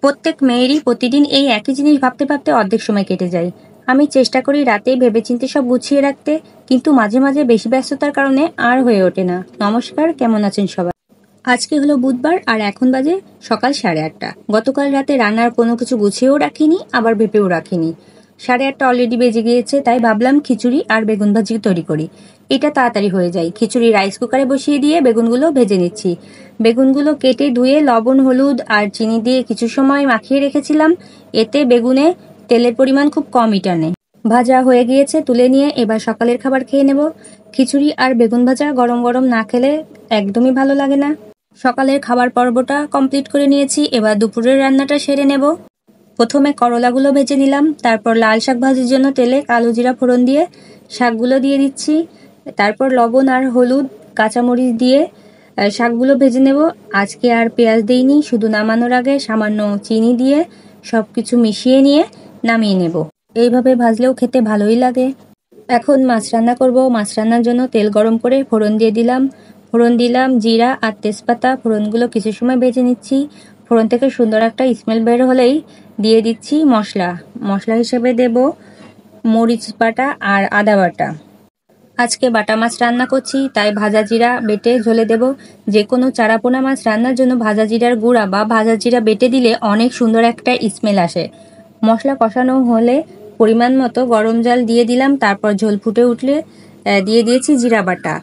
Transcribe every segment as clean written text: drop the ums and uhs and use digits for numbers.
প্রত্যেক মেয়েরই প্রতিদিন এই একই জিনিস ভাবতে ভাবতে অর্ধেক সময় কেটে যায়। আমি চেষ্টা করি রাতেই ভেবেচিন্তে সব গুছিয়ে রাখতে, কিন্তু মাঝে মাঝে বেশি ব্যস্ততার কারণে আর হয়ে ওঠে না। নমস্কার, কেমন আছেন সবাই? আজকে হলো বুধবার আর এখন বাজে সকাল 8:30। গতকাল রাতে রান্নার কোনো কিছু গুছিয়েও রাখিনি, আবার ভেবেও রাখিনি। 8:30 অলরেডি বেজে গিয়েছে, তাই ভাবলাম খিচুড়ি আর বেগুন ভাজি তৈরি করি। এটা তাড়াতাড়ি হয়ে যায়। খিচুড়ি রাইস কুকারে বসিয়ে দিয়ে বেগুনগুলো ভেজে নিচ্ছি। বেগুনগুলো কেটে ধুয়ে লবণ, হলুদ আর চিনি দিয়ে কিছু সময় মাখিয়ে রেখেছিলাম। এতে বেগুনে তেলের পরিমাণ খুব কমই টানে। ভাজা হয়ে গিয়েছে, তুলে নিয়ে এবার সকালের খাবার খেয়ে নেব। খিচুড়ি আর বেগুন ভাজা গরম গরম না খেলে একদমই ভালো লাগে না। সকালের খাবার পর্বটা কমপ্লিট করে নিয়েছি, এবার দুপুরের রান্নাটা সেরে নেব। প্রথমে করলাগুলো ভেজে নিলাম, তারপর লাল শাক ভাজির জন্য তেলে কালো জিরা ফোড়ন দিয়ে শাকগুলো দিয়ে দিচ্ছি। তারপর লবণ আর হলুদ, কাঁচামরিচ দিয়ে শাকগুলো ভেজে নেব। আজকে আর পেঁয়াজ দিইনি, শুধু নামানোর আগে সামান্য চিনি দিয়ে সব কিছু মিশিয়ে নিয়ে নামিয়ে নেব। এইভাবে ভাজলেও খেতে ভালোই লাগে। এখন মাছ রান্না করব। মাছ রান্নার জন্য তেল গরম করে ফোড়ন দিয়ে দিলাম। ফোড়ন দিলাম জিরা আর তেজপাতা। ফোড়নগুলো কিছু সময় ভেজে নিচ্ছি। ফোড়ন থেকে সুন্দর একটা স্মেল বের হলেই দিয়ে দিচ্ছি মশলা। মশলা হিসেবে দেব মরিচ বাটা আর আদা বাটা। আজকে বাটা মাছ রান্না করছি, তাই ভাজা জিরা বেটে ঝোলে দেব। যে কোনো চারাপোনা মাছ রান্নার জন্য ভাজা জিরার গুঁড়া বা ভাজা জিরা বেটে দিলে অনেক সুন্দর একটা স্মেল আসে। মশলা কষানো হলে পরিমাণ মতো গরম জল দিয়ে দিলাম। তারপর ঝোল ফুটে উঠলে দিয়ে দিয়েছি জিরা বাটা,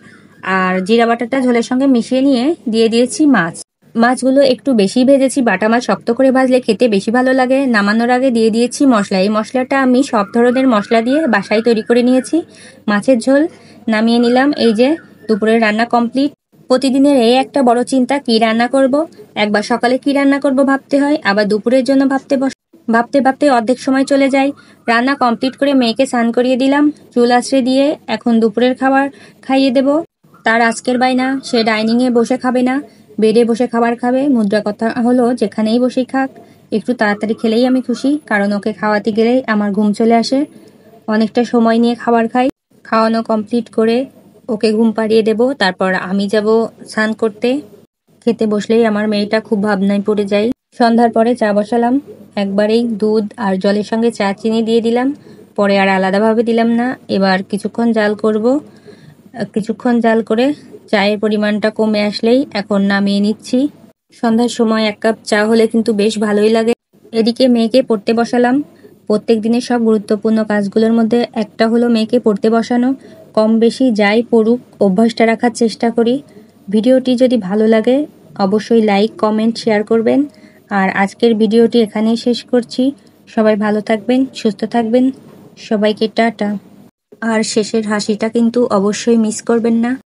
আর জিরা বাটাটা ঝোলের সঙ্গে মিশিয়ে নিয়ে দিয়ে দিয়েছি মাছ। মাছগুলো একটু বেশি ভেজেছি। বাটা মাছ শক্ত করে ভাজলে খেতে বেশি ভালো লাগে। নামানোর আগে দিয়ে দিয়েছি মশলা। এই মশলাটা আমি সব ধরনের মশলা দিয়ে বাসায় তৈরি করে নিয়েছি। মাছের ঝোল নামিয়ে নিলাম। এই যে দুপুরের রান্না কমপ্লিট। প্রতিদিনের এই একটা বড় চিন্তা, কি রান্না করব। একবার সকালে কি রান্না করব ভাবতে হয়, আবার দুপুরের জন্য ভাবতে ভাবতে অর্ধেক সময় চলে যায়। রান্না কমপ্লিট করে মেয়েকে স্নান করিয়ে দিলাম, চুল আঁচড়ে দিয়ে এখন দুপুরের খাবার খাইয়ে দেব। তার আজকের বায়না, সে ডাইনিংয়ে বসে খাবে না, বেডে বসে খাবার খাবে। মুদ্রা কথা হলো যেখানেই বসেই খাক, একটু তাড়াতাড়ি খেলেই আমি খুশি, কারণ ওকে খাওয়াতে গেলেই আমার ঘুম চলে আসে। অনেকটা সময় নিয়ে খাবার খাই। খাওয়ানো কমপ্লিট করে ওকে ঘুম পাড়িয়ে দেব, তারপর আমি যাব স্নান করতে। খেতে বসলেই আমার মেয়েটা খুব ভাবনায় পড়ে যায়। সন্ধ্যার পরে চা বসালাম। একবারেই দুধ আর জলের সঙ্গে চা চিনি দিয়ে দিলাম, পরে আর আলাদাভাবে দিলাম না। এবার কিছুক্ষণ জাল করব। কিছুক্ষণ জাল করে চায়ের পরিমাণটা কমে আসলেই এখন নামিয়ে নিচ্ছি। সন্ধ্যার সময় 1 কাপ চা হলে কিন্তু বেশ ভালোই লাগে। এদিকে মেয়েকে পড়তে বসালাম। প্রত্যেক দিনের সব গুরুত্বপূর্ণ কাজগুলোর মধ্যে একটা হলো মেয়েকে পড়তে বসানো। কম বেশি যাই পড়ুক, অভ্যাসটা রাখার চেষ্টা করি। ভিডিওটি যদি ভালো লাগে অবশ্যই লাইক, কমেন্ট, শেয়ার করবেন। আর আজকের ভিডিওটি এখানেই শেষ করছি। সবাই ভালো থাকবেন, সুস্থ থাকবেন। সবাইকে টাটা। আর শেষের হাসিটা কিন্তু অবশ্যই মিস করবেন না।